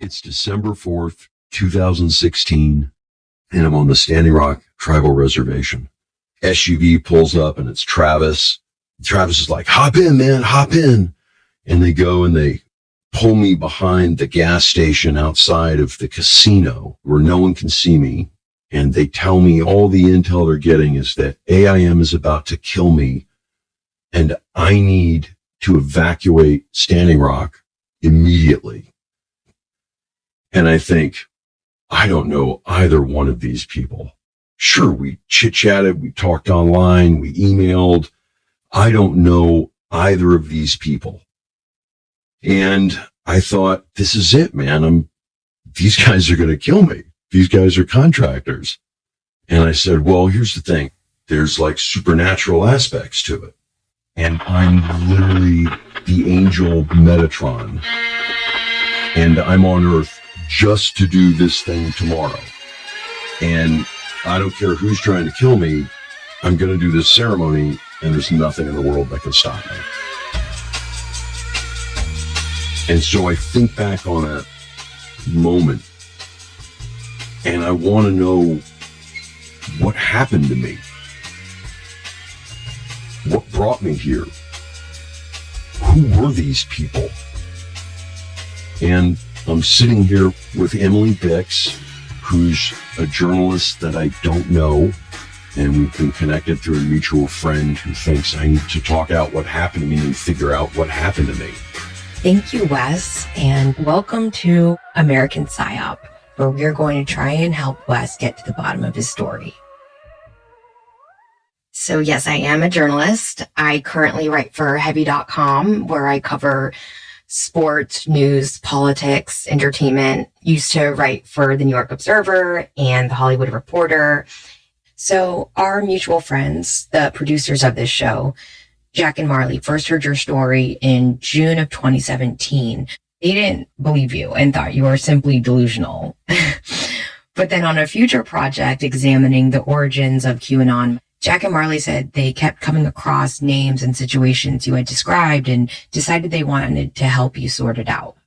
It's December 4th, 2016, and I'm on the Standing Rock Tribal Reservation. SUV pulls up and it's Travis. Travis is like, hop in, man, hop in. And they go and they pull me behind the gas station outside of the casino where no one can see me. And they tell me all the intel they're getting is that AIM is about to kill me and I need to evacuate Standing Rock immediately. And I think, I don't know either one of these people. Sure, we chit-chatted, we talked online, we emailed. I don't know either of these people. And I thought, this is it, man. These guys are going to kill me. These guys are contractors. And I said, well, here's the thing. There's like supernatural aspects to it. And I'm literally the angel Metatron. And I'm on Earth just to do this thing tomorrow. And I don't care who's trying to kill me. I'm going to do this ceremony, and there's nothing in the world that can stop me. And so I think back on that moment, and I want to know what happened to me. What brought me here? Who were these people? And I'm sitting here with Emily Bix, who's a journalist that I don't know, and we've been connected through a mutual friend who thinks I need to talk out what happened to me and figure out what happened to me. Thank you, Wes, and welcome to American Psyop, where we're going to try and help Wes get to the bottom of his story. So yes, I am a journalist. I currently write for Heavy.com, where I cover sports, news, politics, entertainment. Used to write for the New York Observer and the Hollywood Reporter. So our mutual friends, the producers of this show, Jack and Marley, first heard your story in June of 2017. They didn't believe you and thought you were simply delusional. But then on a future project examining the origins of QAnon, Jack and Marley said they kept coming across names and situations you had described and decided they wanted to help you sort it out.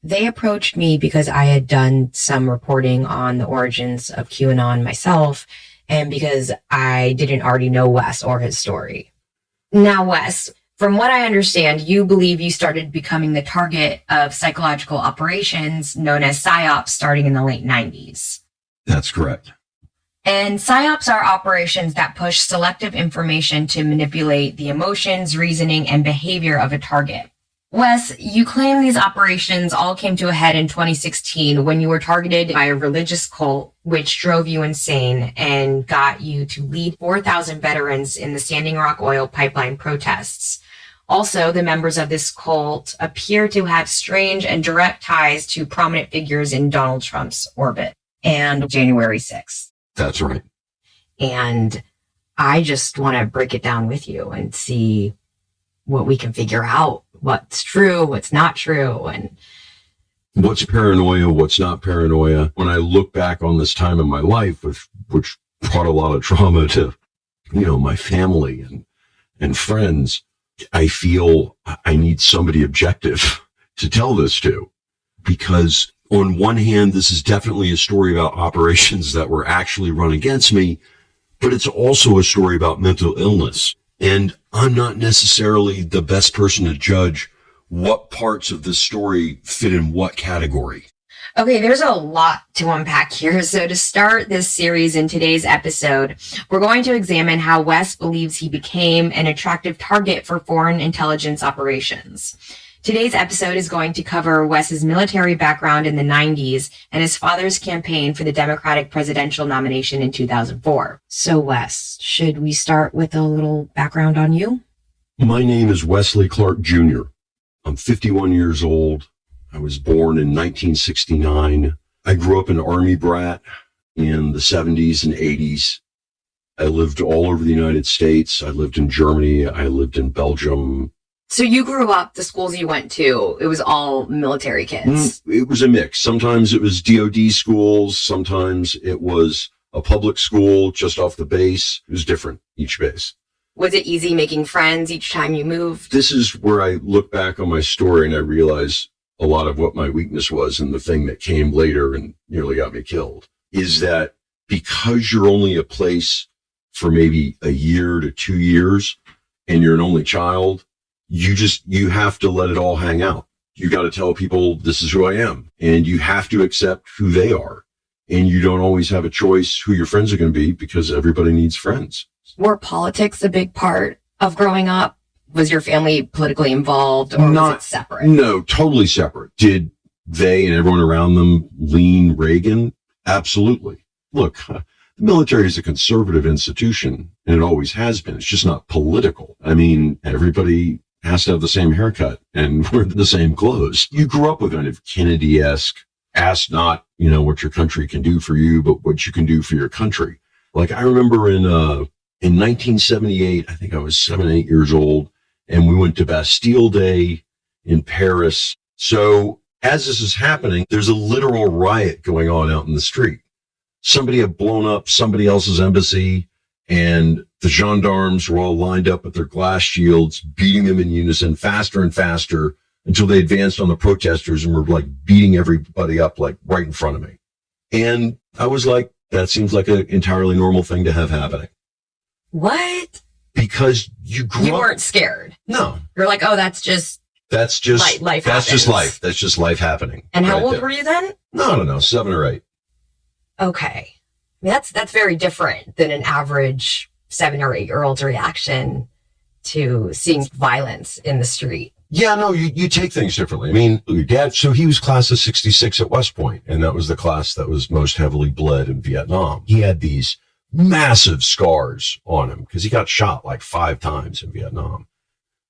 They approached me because I had done some reporting on the origins of QAnon myself and because I didn't already know Wes or his story. Now, Wes, from what I understand, you believe you started becoming the target of psychological operations known as Psyops starting in the late 90s. That's correct. And psyops are operations that push selective information to manipulate the emotions, reasoning, and behavior of a target. Wes, you claim these operations all came to a head in 2016 when you were targeted by a religious cult, which drove you insane and got you to lead 4,000 veterans in the Standing Rock oil pipeline protests. Also, the members of this cult appear to have strange and direct ties to prominent figures in Donald Trump's orbit and January 6th. That's right. And I just want to break it down with you and see what we can figure out, what's true, what's not true, and what's paranoia, what's not paranoia. When I look back on this time in my life, which brought a lot of trauma to, my family and friends, I feel I need somebody objective to tell this to, because on one hand, this is definitely a story about operations that were actually run against me, but it's also a story about mental illness. And I'm not necessarily the best person to judge what parts of this story fit in what category. Okay, there's a lot to unpack here. So to start this series in today's episode, we're going to examine how Wes believes he became an attractive target for foreign intelligence operations. Today's episode is going to cover Wes's military background in the 90s and his father's campaign for the Democratic presidential nomination in 2004. So Wes, should we start with a little background on you? My name is Wesley Clark Jr. I'm 51 years old. I was born in 1969. I grew up an Army brat in the 70s and 80s. I lived all over the United States. I lived in Germany. I lived in Belgium. So you grew up, the schools you went to, it was all military kids? It was a mix. Sometimes it was DOD schools. Sometimes it was a public school just off the base. It was different, each base. Was it easy making friends each time you moved? This is where I look back on my story and I realize a lot of what my weakness was and the thing that came later and nearly got me killed is that because you're only a place for maybe a year to 2 years and you're an only child, you have to let it all hang out. You got to tell people this is who I am, and you have to accept who they are. And you don't always have a choice who your friends are going to be because everybody needs friends. Were politics a big part of growing up? Was your family politically involved, or was it separate? No, totally separate. Did they and everyone around them lean Reagan? Absolutely. Look, the military is a conservative institution, and it always has been. It's just not political. I mean, everybody has to have the same haircut and wear the same clothes. You grew up with kind of Kennedy-esque, ask not, what your country can do for you, but what you can do for your country. Like I remember in 1978, I think I was 7, 8 years old, and we went to Bastille Day in Paris. So as this is happening, there's a literal riot going on out in the street. Somebody had blown up somebody else's embassy, and the gendarmes were all lined up with their glass shields, beating them in unison faster and faster until they advanced on the protesters and were like beating everybody up like right in front of me. And I was like, that seems like an entirely normal thing to have happening. What? Because you weren't scared. No. You're like, oh, that's just life. That's just life. That's just life happening. And how old were you then? No, I don't know, 7 or 8. Okay. I mean, that's very different than an average 7 or 8 year old's reaction to seeing violence in the street. Yeah, no, you take things differently. I mean, your dad, so he was class of 66 at West Point, and that was the class that was most heavily bled in Vietnam. He had these massive scars on him because he got shot like 5 times in Vietnam.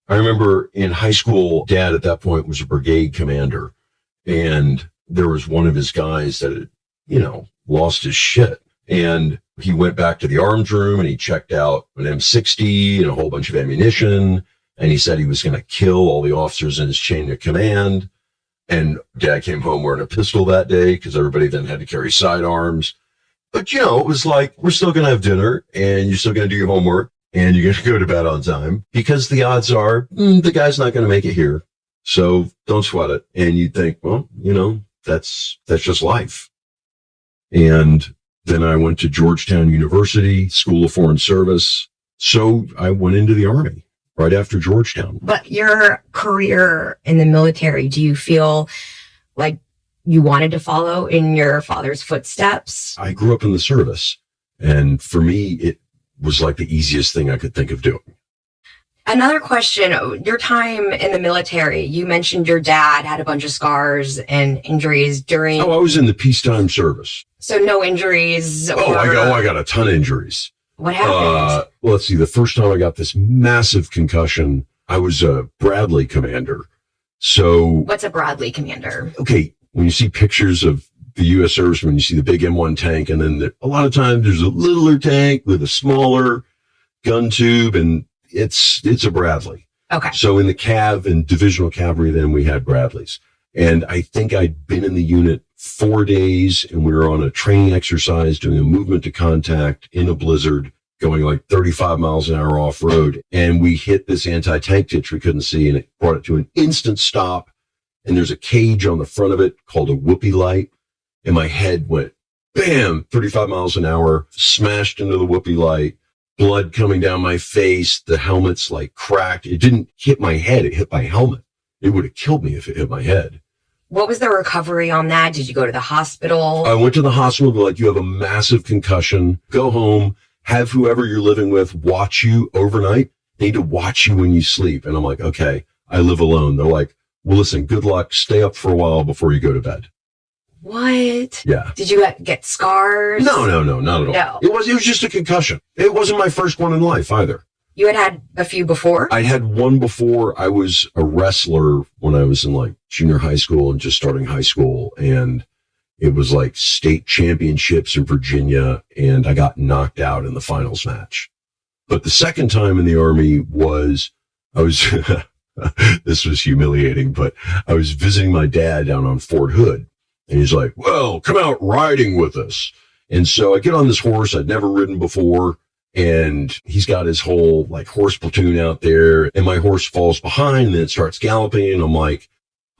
I remember in high school, Dad at that point was a brigade commander, and there was one of his guys that had, lost his shit. And he went back to the arms room and he checked out an M60 and a whole bunch of ammunition. And he said he was going to kill all the officers in his chain of command. And Dad came home wearing a pistol that day because everybody then had to carry sidearms. But, it was like, we're still going to have dinner and you're still going to do your homework and you're going to go to bed on time because the odds are the guy's not going to make it here. So don't sweat it. And you think, well, that's just life. And then I went to Georgetown University, School of Foreign Service. So I went into the Army right after Georgetown. But your career in the military, do you feel like you wanted to follow in your father's footsteps? I grew up in the service. And for me, it was like the easiest thing I could think of doing. Another question, your time in the military, you mentioned your dad had a bunch of scars and injuries during... Oh, I was in the peacetime service. So no injuries? I got a ton of injuries. What happened? Well, let's see. The first time I got this massive concussion, I was a Bradley commander. So... What's a Bradley commander? Okay, when you see pictures of the U.S. servicemen, you see the big M1 tank, and then a lot of times there's a littler tank with a smaller gun tube, and it's a Bradley. Okay. So in the Cav and divisional cavalry, then we had Bradleys. And I think I'd been in the unit 4 days, and we were on a training exercise doing a movement to contact in a blizzard, going like 35 miles an hour off road. And we hit this anti-tank ditch we couldn't see, and it brought it to an instant stop. And there's a cage on the front of it called a whoopee light. And my head went, bam, 35 miles an hour, smashed into the whoopee light. Blood coming down my face. The helmet's like cracked. It didn't hit my head. It hit my helmet. It would have killed me if it hit my head. What was the recovery on that? Did you go to the hospital? I went to the hospital. They're like, you have a massive concussion. Go home. Have whoever you're living with watch you overnight. They need to watch you when you sleep. And I'm like, okay, I live alone. They're like, well, listen, good luck. Stay up for a while before you go to bed. What? Yeah. Did you get scars? No, not at all. No. It was just a concussion. It wasn't my first one in life either. You had a few before? I had one before. I was a wrestler when I was in like junior high school and just starting high school. And it was like state championships in Virginia. And I got knocked out in the finals match. But the second time in the Army this was humiliating, but I was visiting my dad down on Fort Hood. And he's like, well, come out riding with us. And so I get on this horse I'd never ridden before. And he's got his whole like horse platoon out there. And my horse falls behind and then it starts galloping. And I'm like,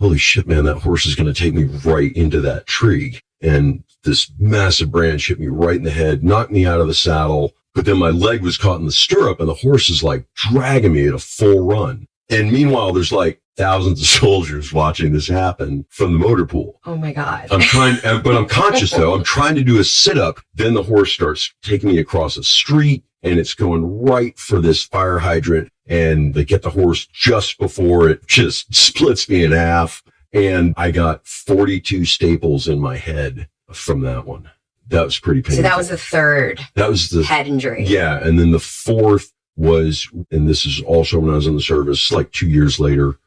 holy shit, man, that horse is going to take me right into that tree. And this massive branch hit me right in the head, knocked me out of the saddle. But then my leg was caught in the stirrup and the horse is like dragging me at a full run. And meanwhile, there's like thousands of soldiers watching this happen from the motor pool. Oh my God. But I'm conscious though. I'm trying to do a sit up. Then the horse starts taking me across a street and it's going right for this fire hydrant. And they get the horse just before it just splits me in half. And I got 42 staples in my head from that one. That was pretty painful. So that was the third head injury. Yeah. And then the fourth was, and this is also when I was in the service, like 2 years later,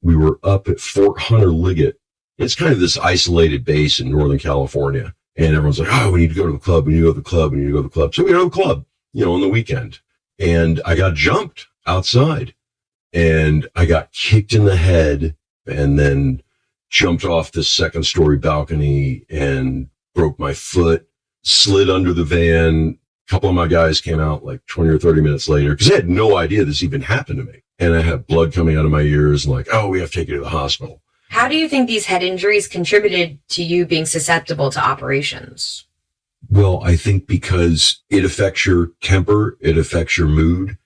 we were up at Fort Hunter Liggett. It's kind of this isolated base in Northern California. And everyone's like, oh, we need to go to the club. We need to go to the club. We need to go to the club. So we go to the club, on the weekend. And I got jumped outside and I got kicked in the head and then jumped off the second story balcony and broke my foot, slid under the van. A couple of my guys came out like 20 or 30 minutes later because they had no idea this even happened to me. And I had blood coming out of my ears and like, oh, we have to take you to the hospital. How do you think these head injuries contributed to you being susceptible to operations? Well, I think because it affects your temper, it affects your mood,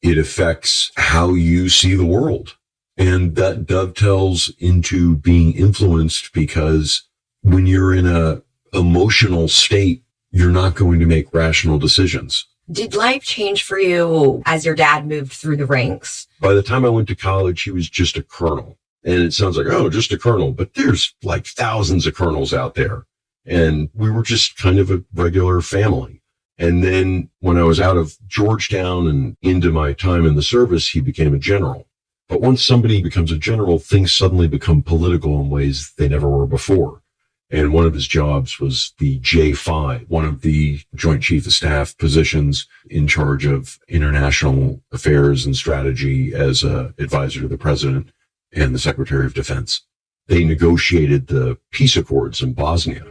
it affects how you see the world. And that dovetails into being influenced because when you're in a emotional state, you're not going to make rational decisions. Did life change for you as your dad moved through the ranks? By the time I went to college, he was just a colonel. And it sounds like, oh, just a colonel. But there's like thousands of colonels out there. And we were just kind of a regular family. And then when I was out of Georgetown and into my time in the service, he became a general. But once somebody becomes a general, things suddenly become political in ways they never were before. And one of his jobs was the J5, one of the Joint Chief of Staff positions in charge of international affairs and strategy as an advisor to the president and the Secretary of Defense. They negotiated the peace accords in Bosnia.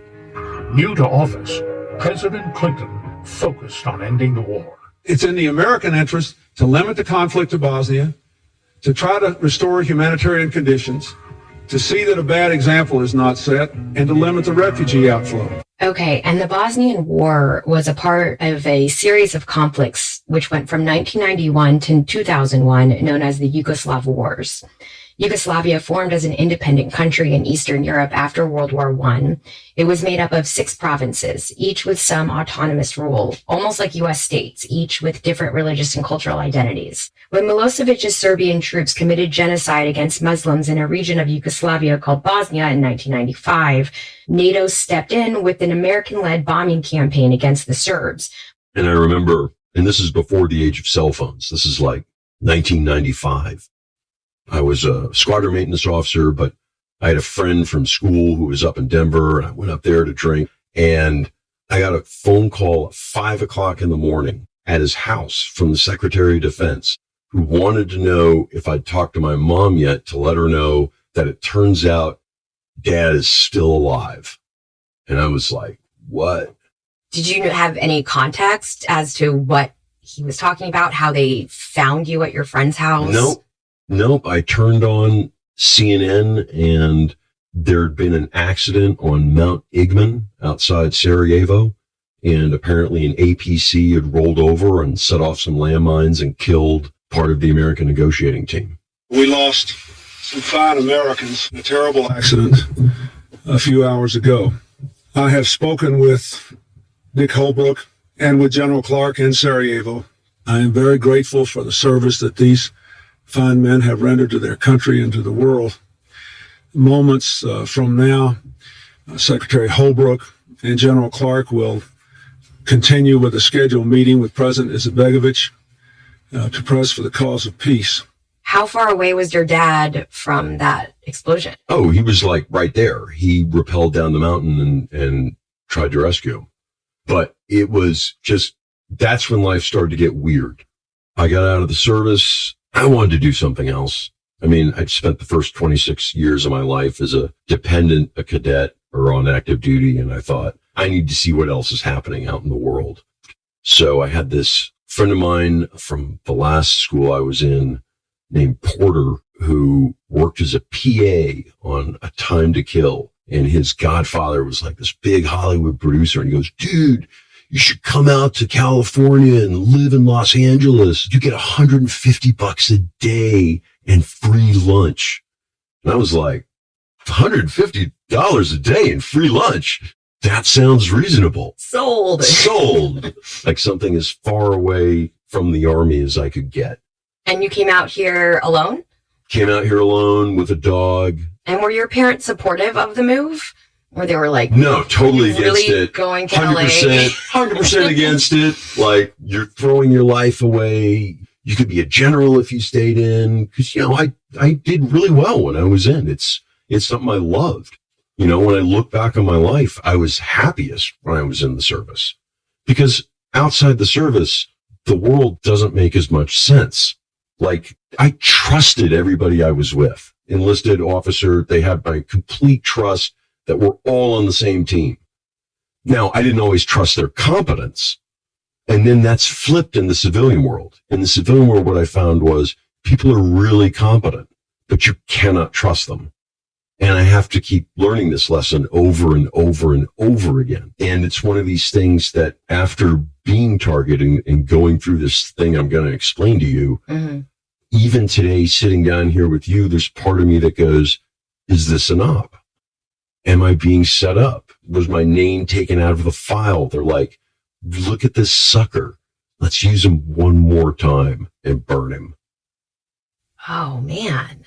New to office, President Clinton focused on ending the war. It's in the American interest to limit the conflict to Bosnia, to try to restore humanitarian conditions, to see that a bad example is not set, and to limit the refugee outflow. Okay, and the Bosnian War was a part of a series of conflicts which went from 1991 to 2001, known as the Yugoslav Wars. Yugoslavia formed as an independent country in Eastern Europe after World War I. It was made up of 6 provinces, each with some autonomous rule, almost like U.S. states, each with different religious and cultural identities. When Milosevic's Serbian troops committed genocide against Muslims in a region of Yugoslavia called Bosnia in 1995, NATO stepped in with an American-led bombing campaign against the Serbs. And I remember, and this is before the age of cell phones, this is like 1995. I was a squadron maintenance officer, but I had a friend from school who was up in Denver. I went up there to drink and I got a phone call at 5 o'clock in the morning at his house from the Secretary of Defense who wanted to know if I'd talked to my mom yet to let her know that it turns out Dad is still alive. And I was like, what? Did you have any context as to what he was talking about, how they found you at your friend's house? Nope. I turned on CNN and there'd been an accident on Mount Igman outside Sarajevo. And apparently an APC had rolled over and set off some landmines and killed part of the American negotiating team. We lost some fine Americans in a terrible accident a few hours ago. I have spoken with Dick Holbrooke and with General Clark in Sarajevo. I am very grateful for the service that these fine men have rendered to their country and to the world. Moments from now, Secretary Holbrooke and General Clark will continue with a scheduled meeting with President Izetbegovic to press for the cause of peace. How far away was your dad from that explosion? Oh, he was like right there. He rappelled down the mountain and tried to rescue him. But it was just, that's when life started to get weird. I got out of the service. I wanted to do something else. I mean, I'd spent the first 26 years of my life as a dependent, a cadet, or on active duty, and I thought, I need to see what else is happening out in the world. So I had this friend of mine from the last school I was in named Porter, who worked as a PA on A Time to Kill. And his godfather was like this big Hollywood producer. And he goes, dude, you should come out to California and live in Los Angeles. You get $150 a day and free lunch. And I was like, $150 a day and free lunch? That sounds reasonable. Sold. Like something as far away from the army as I could get. And you came out here alone? Came out here alone with a dog. And were your parents supportive of the move? Or they were like, no, totally against really it. Going to 100% against it. Like, you're throwing your life away. You could be a general if you stayed in. Because, I did really well when I was in. It's something I loved. When I look back on my life, I was happiest when I was in the service. Because outside the service, the world doesn't make as much sense. Like, I trusted everybody I was with. Enlisted officer, they had my complete trust that we're all on the same team. Now, I didn't always trust their competence. And then that's flipped in the civilian world. In the civilian world, what I found was people are really competent, but you cannot trust them. And I have to keep learning this lesson over and over and over again. And it's one of these things that after being targeted and going through this thing I'm going to explain to you, even today, sitting down here with you, there's part of me that goes, is this an op? Am I being set up? Was my name taken out of the file? They're like, look at this sucker. Let's use him one more time and burn him. Oh, man.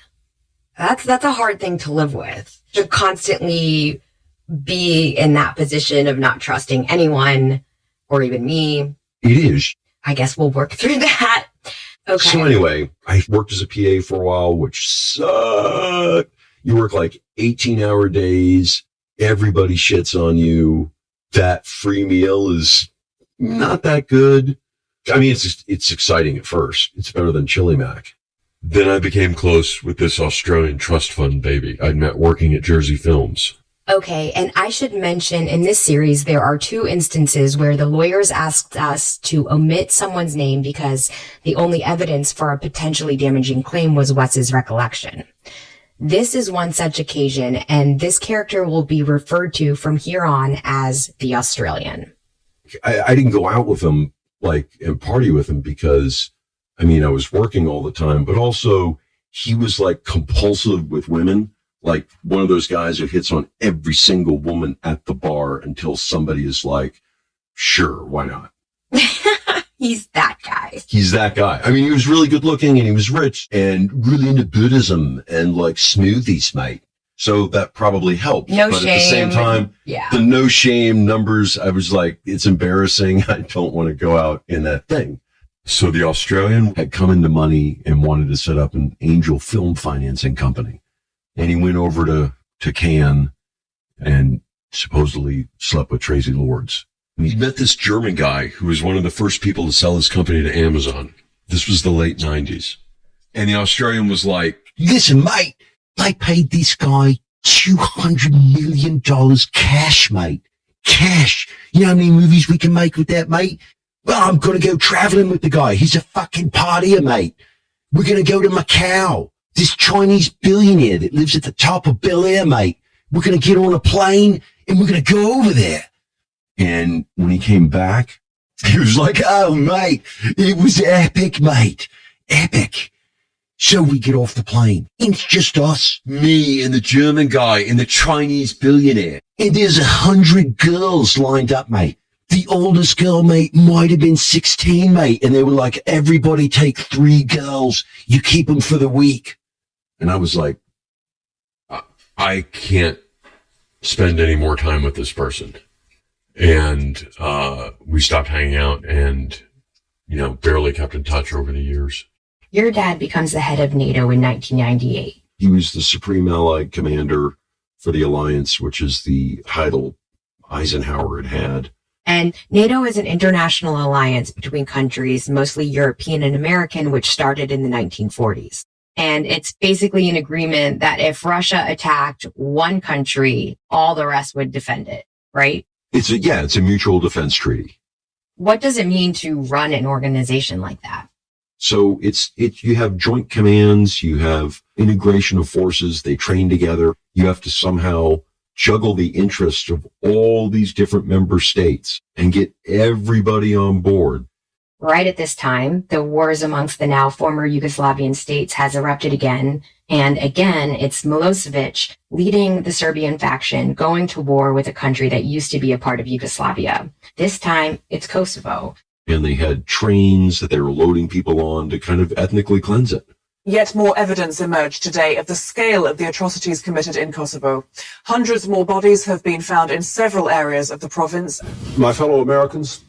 That's a hard thing to live with. To constantly be in that position of not trusting anyone or even me. It is. I guess we'll work through that. Okay. So anyway, I worked as a PA for a while, which sucked. You work like 18-hour days. Everybody shits on you. That free meal is not that good. I mean, it's exciting at first. It's better than Chili Mac. Then I became close with this Australian trust fund baby I'd met working at Jersey Films. Okay, and I should mention in this series, there are 2 instances where the lawyers asked us to omit someone's name because the only evidence for a potentially damaging claim was Wes's recollection. This is one such occasion, and this character will be referred to from here on as the Australian. I didn't go out with him and party with him because, I was working all the time, but also he was like compulsive with women. Like one of those guys who hits on every single woman at the bar until somebody is like, sure, why not? He's that guy. He's that guy. He was really good looking and he was rich and really into Buddhism and like smoothies, mate. So that probably helped. No but shame. At the same time, the no shame numbers, I was like, it's embarrassing. I don't want to go out in that thing. So the Australian had come into money and wanted to set up an angel film financing company. And he went over to Cannes and supposedly slept with Tracy Lords. And he met this German guy who was one of the first people to sell his company to Amazon. This was the late 90s. And the Australian was like, listen, mate, they paid this guy $200 million cash, mate. Cash. You know how many movies we can make with that, mate? Well, I'm going to go traveling with the guy. He's a fucking partier, mate. We're going to go to Macau. This Chinese billionaire that lives at the top of Bel Air, mate. We're going to get on a plane and we're going to go over there. And when he came back, he was like, oh, mate, it was epic, mate. Epic. So we get off the plane. It's just us, me and the German guy and the Chinese billionaire. And there's 100 girls lined up, mate. The oldest girl, mate, might have been 16, mate. And they were like, everybody take 3 girls. You keep them for the week. And I was like, I can't spend any more time with this person. And we stopped hanging out and, barely kept in touch over the years. Your dad becomes the head of NATO in 1998. He was the Supreme Allied Commander for the Alliance, which is the title Eisenhower had. And NATO is an international alliance between countries, mostly European and American, which started in the 1940s. And it's basically an agreement that if Russia attacked one country, all the rest would defend it, right? It's a mutual defense treaty. What does it mean to run an organization like that? So you have joint commands, you have integration of forces. They train together. You have to somehow juggle the interests of all these different member states and get everybody on board. Right at this time, the wars amongst the now former Yugoslavian states has erupted again. And again, it's Milosevic leading the Serbian faction going to war with a country that used to be a part of Yugoslavia. This time, it's Kosovo. And they had trains that they were loading people on to kind of ethnically cleanse it. Yet more evidence emerged today of the scale of the atrocities committed in Kosovo. Hundreds more bodies have been found in several areas of the province. My fellow Americans,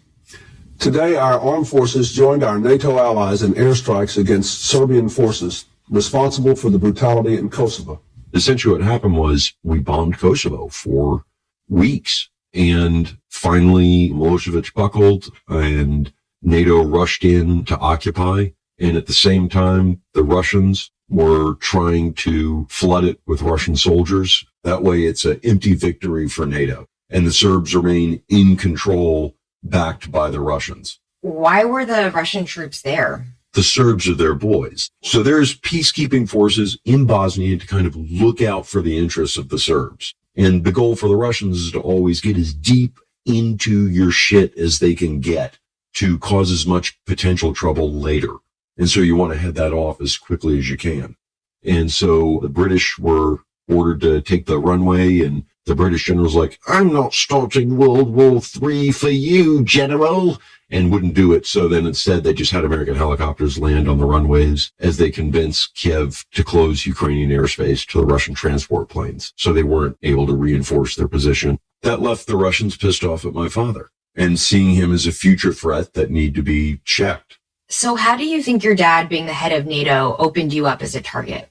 today our armed forces joined our NATO allies in airstrikes against Serbian forces responsible for the brutality in Kosovo. Essentially what happened was we bombed Kosovo for weeks, and finally Milosevic buckled and NATO rushed in to occupy. And at the same time, the Russians were trying to flood it with Russian soldiers. That way it's an empty victory for NATO. And the Serbs remain in control, backed by the Russians. Why were the Russian troops there? The Serbs are their boys. So there's peacekeeping forces in Bosnia to kind of look out for the interests of the Serbs. And the goal for the Russians is to always get as deep into your shit as they can get to cause as much potential trouble later. And so you want to head that off as quickly as you can. And so the British were ordered to take the runway, and the British general's like, I'm not starting World War III for you, General, and wouldn't do it. So then instead they just had American helicopters land on the runways as they convinced Kiev to close Ukrainian airspace to the Russian transport planes. So they weren't able to reinforce their position. That left the Russians pissed off at my father and seeing him as a future threat that need to be checked. So how do you think your dad, being the head of NATO, opened you up as a target?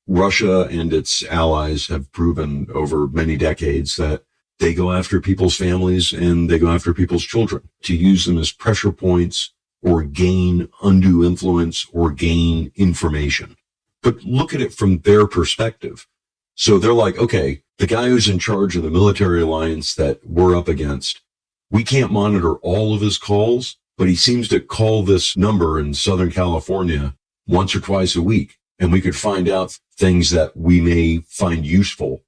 Russia and its allies have proven over many decades that they go after people's families and they go after people's children to use them as pressure points or gain undue influence or gain information. But look at it from their perspective. So they're like, okay, the guy who's in charge of the military alliance that we're up against, we can't monitor all of his calls, but he seems to call this number in Southern California once or twice a week. And we could find out things that we may find useful.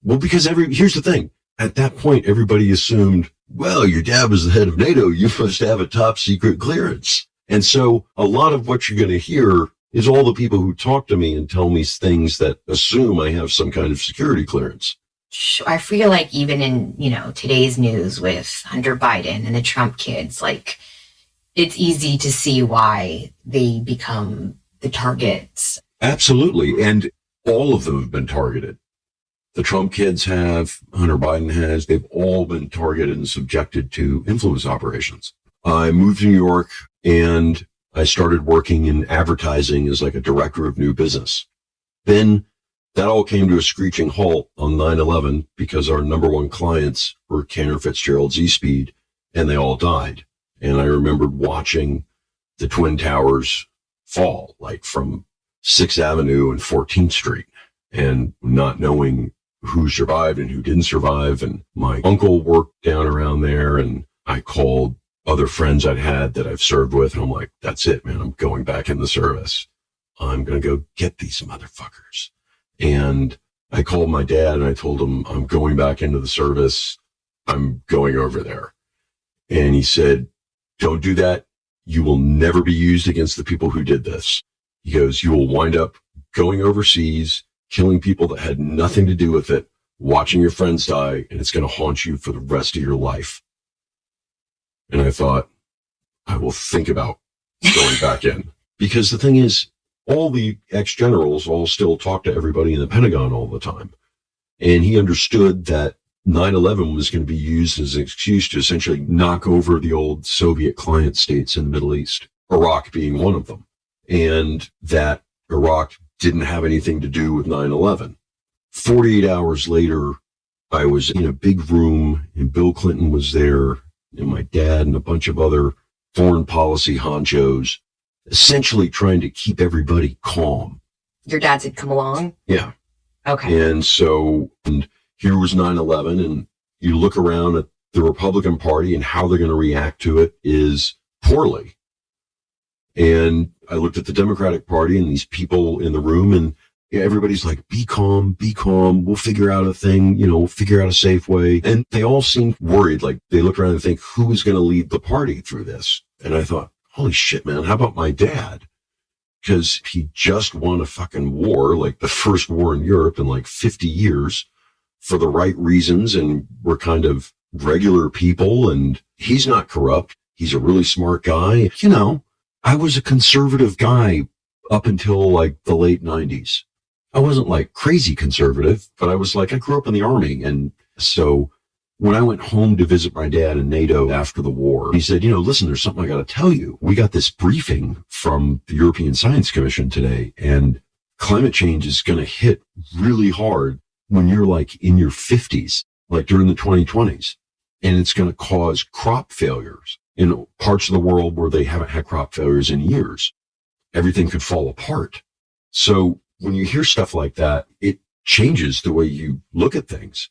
Well, because here's the thing. At that point, everybody assumed, well, your dad was the head of NATO. You must have a top secret clearance. And so a lot of what you're going to hear is all the people who talk to me and tell me things that assume I have some kind of security clearance. I feel like even in, today's news with Hunter Biden and the Trump kids, like, it's easy to see why they become the targets. Absolutely. And all of them have been targeted. The Trump kids have, Hunter Biden has, they've all been targeted and subjected to influence operations. I moved to New York and I started working in advertising as like a director of new business. Then that all came to a screeching halt on 9/11 because our number one clients were Cantor Fitzgerald's eSpeed and they all died. And I remembered watching the Twin Towers fall, like from 6th Avenue and 14th Street, and not knowing who survived and who didn't survive. And my uncle worked down around there, and I called other friends I'd had that I've served with, and I'm like, that's it, man. I'm going back in the service. I'm going to go get these motherfuckers. And I called my dad and I told him, I'm going back into the service. I'm going over there. And he said, don't do that. You will never be used against the people who did this. He goes, you will wind up going overseas, killing people that had nothing to do with it, watching your friends die, and it's going to haunt you for the rest of your life. And I thought, I will think about going back in. Because the thing is, all the ex-generals all still talk to everybody in the Pentagon all the time. And he understood that 9/11 was going to be used as an excuse to essentially knock over the old Soviet client states in the Middle East, Iraq being one of them, and that Iraq didn't have anything to do with 9/11. 48 hours later, I was in a big room and Bill Clinton was there and my dad and a bunch of other foreign policy honchos, essentially trying to keep everybody calm. Your dad had come along? Yeah. Okay. And so, and here was 9/11, and you look around at the Republican Party and how they're going to react to it is poorly. And I looked at the Democratic Party and these people in the room, and everybody's like, be calm, we'll figure out a thing, we'll figure out a safe way. And they all seemed worried, like they look around and think, who is going to lead the party through this? And I thought, holy shit, man, how about my dad? Because he just won a fucking war, like the first war in Europe in like 50 years for the right reasons. And we're kind of regular people, and he's not corrupt. He's a really smart guy. I was a conservative guy up until like the late 90s. I wasn't like crazy conservative, but I was like, I grew up in the army. And so when I went home to visit my dad in NATO after the war, he said, listen, there's something I got to tell you. We got this briefing from the European Science Commission today, and climate change is going to hit really hard when you're like in your 50s, like during the 2020s. And it's going to cause crop failures in parts of the world where they haven't had crop failures in years. Everything could fall apart. So when you hear stuff like that, it changes the way you look at things.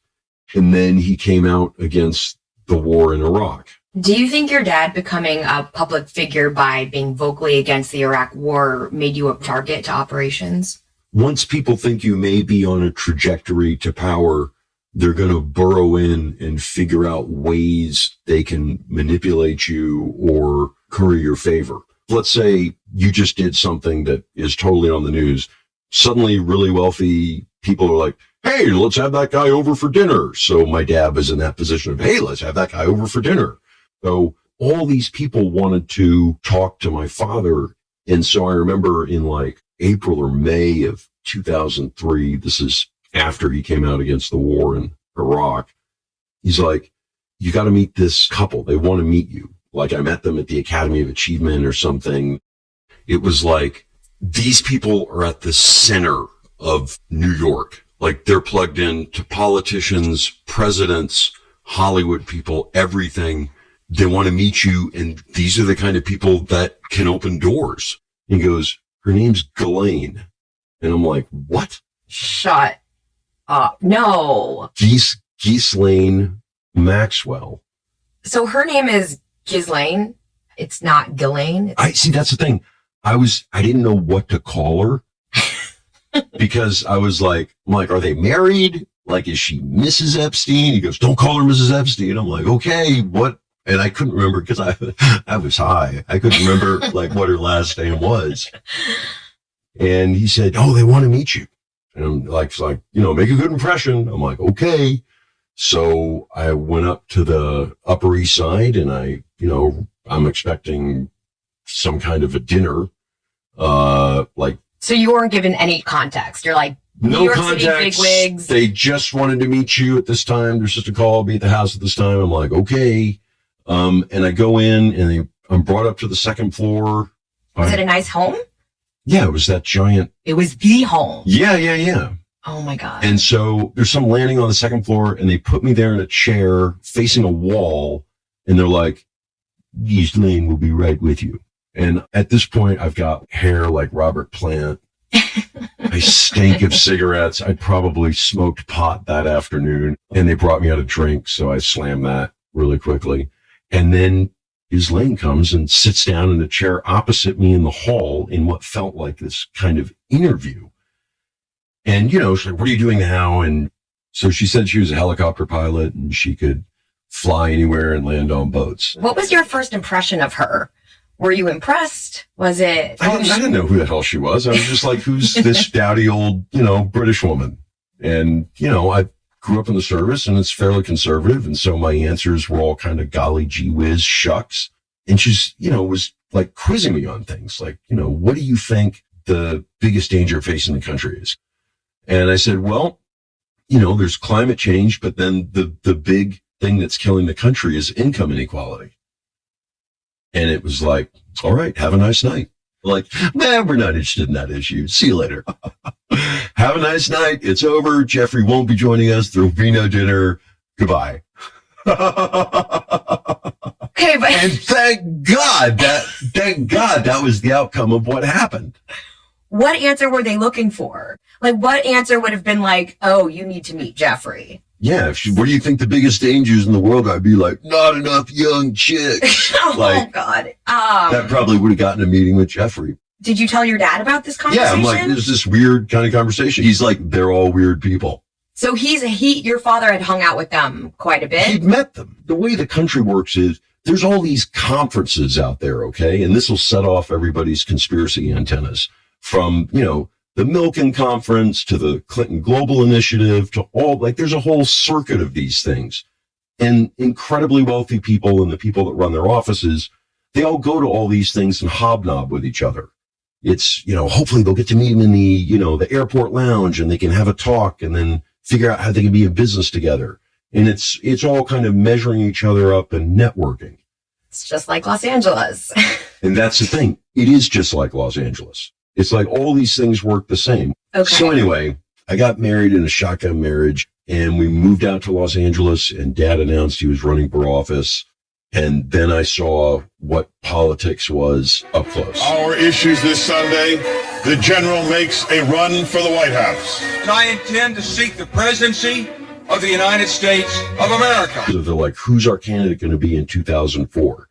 And then he came out against the war in Iraq. Do you think your dad becoming a public figure by being vocally against the Iraq war made you a target to operations? Once people think you may be on a trajectory to power, they're going to burrow in and figure out ways they can manipulate you or curry your favor. Let's say you just did something that is totally on the news. Suddenly really wealthy people are like, hey, let's have that guy over for dinner. So my dad was in that position of, hey, let's have that guy over for dinner. So all these people wanted to talk to my father. And so I remember in like April or May of 2003, this is after he came out against the war in Iraq, he's like, you got to meet this couple. They want to meet you. Like I met them at the Academy of Achievement or something. It was like, these people are at the center of New York. Like they're plugged in to politicians, presidents, Hollywood people, everything. They want to meet you. And these are the kind of people that can open doors. He goes, her name's Ghislaine. And I'm like, what? Shut up. No. Ghislaine Maxwell. So her name is Ghislaine. It's not Ghislaine. I see. That's the thing. I didn't know what to call her because I'm like, are they married? Like, is she Mrs. Epstein? He goes, don't call her Mrs. Epstein. I'm like, okay, what? And I couldn't remember because I was high. I couldn't remember like what her last name was. And he said, oh, they want to meet you. And I'm like, make a good impression. I'm like, okay. So I went up to the Upper East Side and I'm expecting some kind of a dinner. So you weren't given any context. You're like, New York City bigwigs. They just wanted to meet you at this time. There's just a call, be at the house at this time. I'm like, okay. And I go in and I'm brought up to the second floor. Was it a nice home? Yeah, it was that giant. It was the home. Yeah. Oh my God. And so there's some landing on the second floor and they put me there in a chair facing a wall. And they're like, Ghislaine will be right with you. And at this point, I've got hair like Robert Plant. I stink of cigarettes. I probably smoked pot that afternoon and they brought me out a drink. So I slammed that really quickly. And then Ghislaine comes and sits down in a chair opposite me in the hall in what felt like this kind of interview. And, she's like, what are you doing now? And so she said she was a helicopter pilot and she could fly anywhere and land on boats. What was your first impression of her? Were you impressed? Was it? I didn't know who the hell she was. I was just like, who's this dowdy old, British woman? And, I grew up in the service and it's fairly conservative. And so my answers were all kind of golly gee whiz shucks. And she's, was like quizzing me on things like, what do you think the biggest danger facing the country is? And I said, well, there's climate change, but then the big thing that's killing the country is income inequality. And it was like, all right, have a nice night. Like, man, we're not interested in that issue. See you later. Have a nice night. It's over. Jeffrey won't be joining us. There will be no dinner. Goodbye. Okay, but and thank God that was the outcome of what happened. What answer were they looking for? Like, what answer would have been like, oh, you need to meet Jeffrey? Yeah. What do you think the biggest dangers in the world are? I'd be like, not enough young chicks. Oh, God. That probably would have gotten a meeting with Jeffrey. Did you tell your dad about this Yeah, conversation? I'm like, there's this weird kind of conversation. He's like, they're all weird people. So your father had hung out with them quite a bit? He'd met them. The way the country works is there's all these conferences out there, okay? And this will set off everybody's conspiracy antennas from, the Milken Conference to the Clinton Global Initiative to there's a whole circuit of these things. And incredibly wealthy people and the people that run their offices, they all go to all these things and hobnob with each other. It's, hopefully they'll get to meet him in the airport lounge and they can have a talk and then figure out how they can be in business together. And it's all kind of measuring each other up and networking. It's just like Los Angeles. And that's the thing. It is just like Los Angeles. It's like all these things work the same. Okay. So anyway, I got married in a shotgun marriage and we moved out to Los Angeles and Dad announced he was running for office. And then I saw what politics was up close. Our issues this Sunday, the general makes a run for the White House. I intend to seek the presidency of the United States of America. So they're like, who's our candidate going to be in 2004?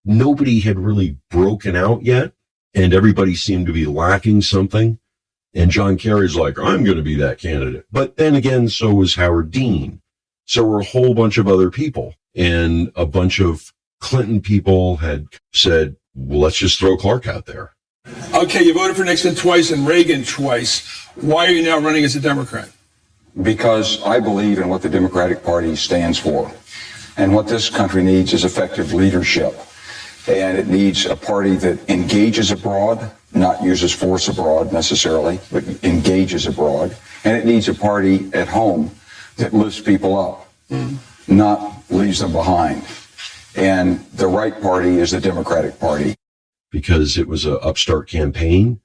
Nobody had really broken out yet, and everybody seemed to be lacking something. And John Kerry's like, I'm going to be that candidate. But then again, so was Howard Dean. So were a whole bunch of other people. And a bunch of Clinton people had said, well, let's just throw Clark out there. Okay, you voted for Nixon twice and Reagan twice. Why are you now running as a Democrat? Because I believe in what the Democratic Party stands for. And what this country needs is effective leadership. And it needs a party that engages abroad, not uses force abroad necessarily, but engages abroad. And it needs a party at home that lifts people up, not leaves them behind. And the right party is the Democratic Party. Because it was an upstart campaign,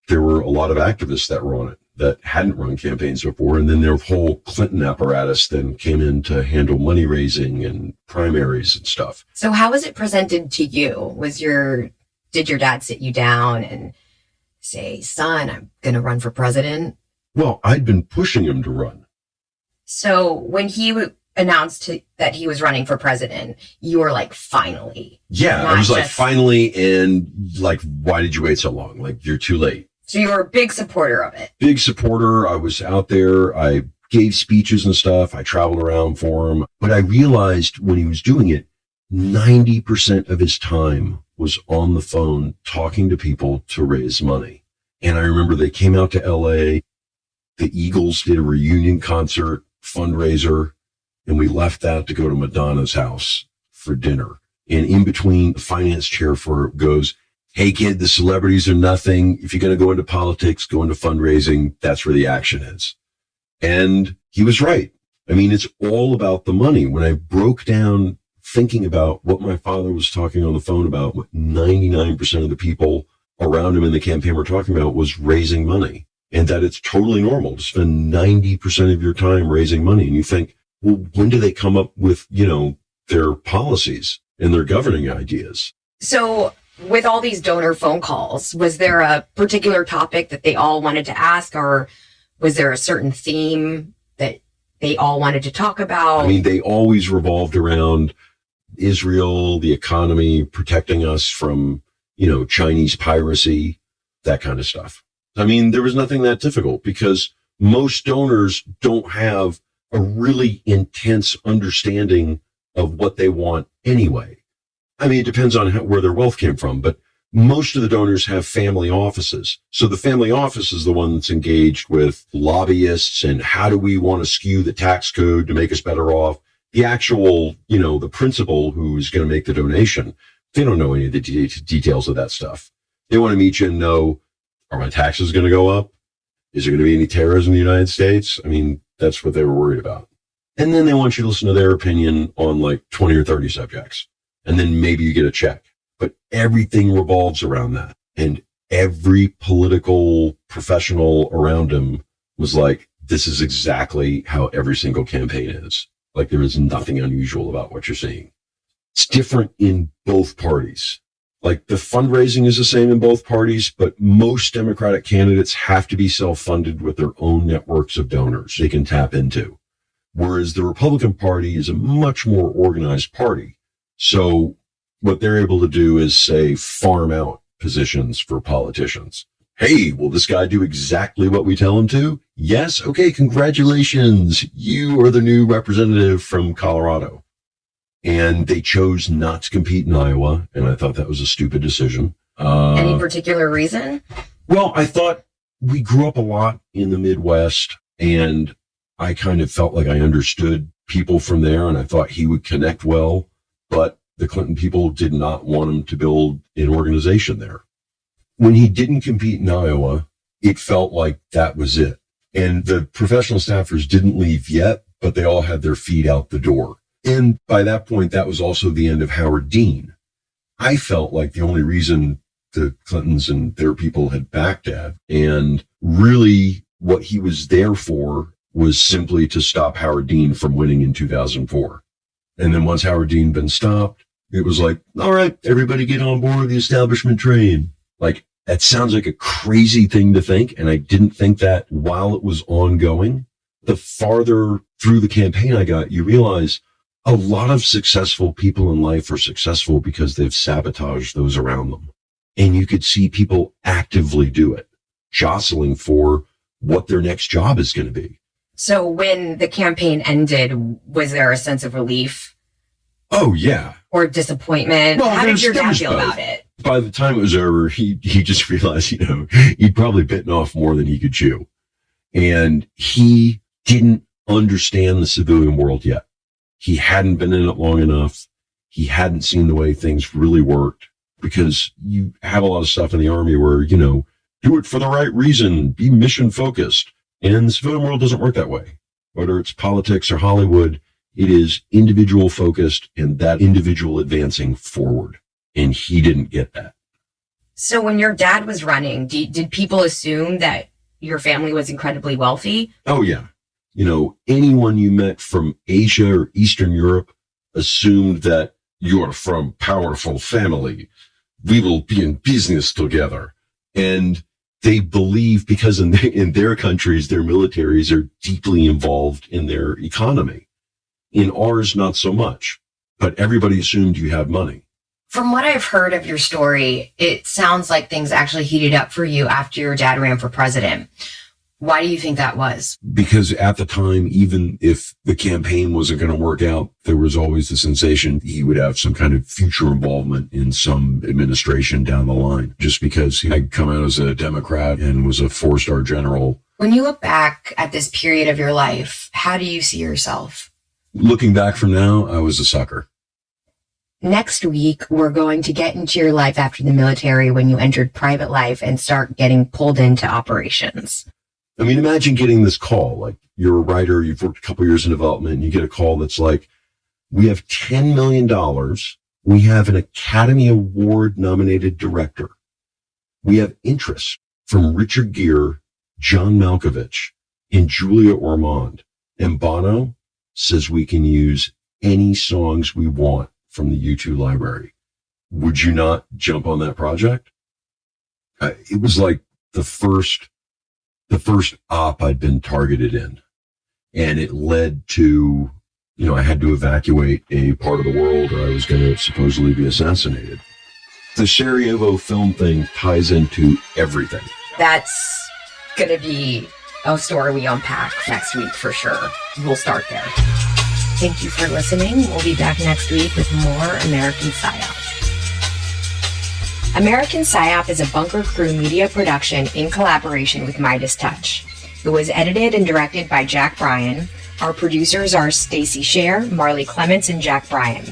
there were a lot of activists that were on it that hadn't run campaigns before. And then their whole Clinton apparatus then came in to handle money raising and primaries and stuff. So how was it presented to you? Did your dad sit you down and say, son, I'm going to run for president? Well, I'd been pushing him to run. So when he announced that he was running for president, you were like, finally. Yeah, I was like, finally. And like, why did you wait so long? Like, you're too late. So you were a big supporter of it. Big supporter. I was out there. I gave speeches and stuff. I traveled around for him. But I realized when he was doing it, 90% of his time was on the phone talking to people to raise money. And I remember they came out to LA. The Eagles did a reunion concert fundraiser, and we left that to go to Madonna's house for dinner. And in between, the finance chair for it goes, hey kid, the celebrities are nothing. If you're going to go into politics, go into fundraising. That's where the action is. And he was right. I mean, it's all about the money. When I broke down thinking about what my father was talking on the phone about, what 99% of the people around him in the campaign were talking about was raising money, and that it's totally normal to spend 90% of your time raising money. And you think, well, when do they come up with, their policies and their governing ideas? So with all these donor phone calls, was there a particular topic that they all wanted to ask, or was there a certain theme that they all wanted to talk about? I mean, they always revolved around Israel, the economy, protecting us from, Chinese piracy, that kind of stuff. I mean, there was nothing that difficult because most donors don't have a really intense understanding of what they want anyway. I mean, it depends on where their wealth came from, but most of the donors have family offices. So the family office is the one that's engaged with lobbyists and how do we want to skew the tax code to make us better off. The actual, the principal who's going to make the donation, they don't know any of the details of that stuff. They want to meet you and know, are my taxes going to go up? Is there going to be any terrorism in the United States? I mean, that's what they were worried about. And then they want you to listen to their opinion on like 20 or 30 subjects. And then maybe you get a check. But everything revolves around that. And every political professional around him was like, this is exactly how every single campaign is. Like, there is nothing unusual about what you're seeing. It's different in both parties. Like, the fundraising is the same in both parties, but most Democratic candidates have to be self-funded with their own networks of donors they can tap into. Whereas the Republican Party is a much more organized party. So what they're able to do is, say, farm out positions for politicians. Hey, will this guy do exactly what we tell him to? Yes. Okay. Congratulations. You are the new representative from Colorado. And they chose not to compete in Iowa. And I thought that was a stupid decision. Any particular reason? Well, I thought we grew up a lot in the Midwest, and I kind of felt like I understood people from there, and I thought he would connect well, but the Clinton people did not want him to build an organization there. When he didn't compete in Iowa, it felt like that was it. And the professional staffers didn't leave yet, but they all had their feet out the door. And by that point, that was also the end of Howard Dean. I felt like the only reason the Clintons and their people had backed Dad, and really what he was there for was simply to stop Howard Dean from winning in 2004. And then once Howard Dean been stopped, it was like, all right, everybody get on board the establishment train. Like, that sounds like a crazy thing to think. And I didn't think that while it was ongoing. The farther through the campaign I got, you realize a lot of successful people in life are successful because they've sabotaged those around them. And you could see people actively do it, jostling for what their next job is going to be. So when the campaign ended, was there a sense of relief? Oh, yeah. Or disappointment? Well, how did your dad feel both. about it? By the time it was over, he just realized, he'd probably bitten off more than he could chew. And he didn't understand the civilian world yet. He hadn't been in it long enough. He hadn't seen the way things really worked, because you have a lot of stuff in the Army where, do it for the right reason, be mission focused. And the civilian world doesn't work that way. Whether it's politics or Hollywood, it is individual focused and that individual advancing forward. And he didn't get that. So when your dad was running, did people assume that your family was incredibly wealthy? Oh, yeah. Anyone you met from Asia or Eastern Europe assumed that you're from powerful family. We will be in business together. And they believe, because in their countries, their militaries are deeply involved in their economy. In ours, not so much. But everybody assumed you had money. From what I've heard of your story, it sounds like things actually heated up for you after your dad ran for president. Why do you think that was? Because at the time, even if the campaign wasn't going to work out, there was always the sensation he would have some kind of future involvement in some administration down the line, just because I'd come out as a Democrat and was a 4-star general. When you look back at this period of your life, how do you see yourself? Looking back from now, I was a sucker. Next week, we're going to get into your life after the military, when you entered private life and start getting pulled into operations. I mean, imagine getting this call. Like, you're a writer, you've worked a couple years in development, and you get a call that's like, we have $10 million. We have an Academy Award nominated director. We have interest from Richard Gere, John Malkovich, and Julia Ormond. And Bono says we can use any songs we want from the U2 library. Would you not jump on that project? It was like the first op I'd been targeted in. And it led to, I had to evacuate a part of the world, or I was going to supposedly be assassinated. The Sarajevo film thing ties into everything. That's going to be a story we unpack next week for sure. We'll start there. Thank you for listening. We'll be back next week with more American Psyop. American Psyop is a Bunker Crew media production in collaboration with Midas Touch. It was edited and directed by Jack Bryan. Our producers are Stacy Scher, Marley Clements, and Jack Bryan.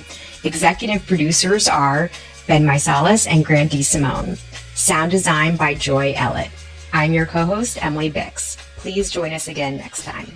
Executive producers are Ben Meisalas and Grant D. Simone. Sound design by Joy Ellett. I'm your co-host, Emily Bix. Please join us again next time.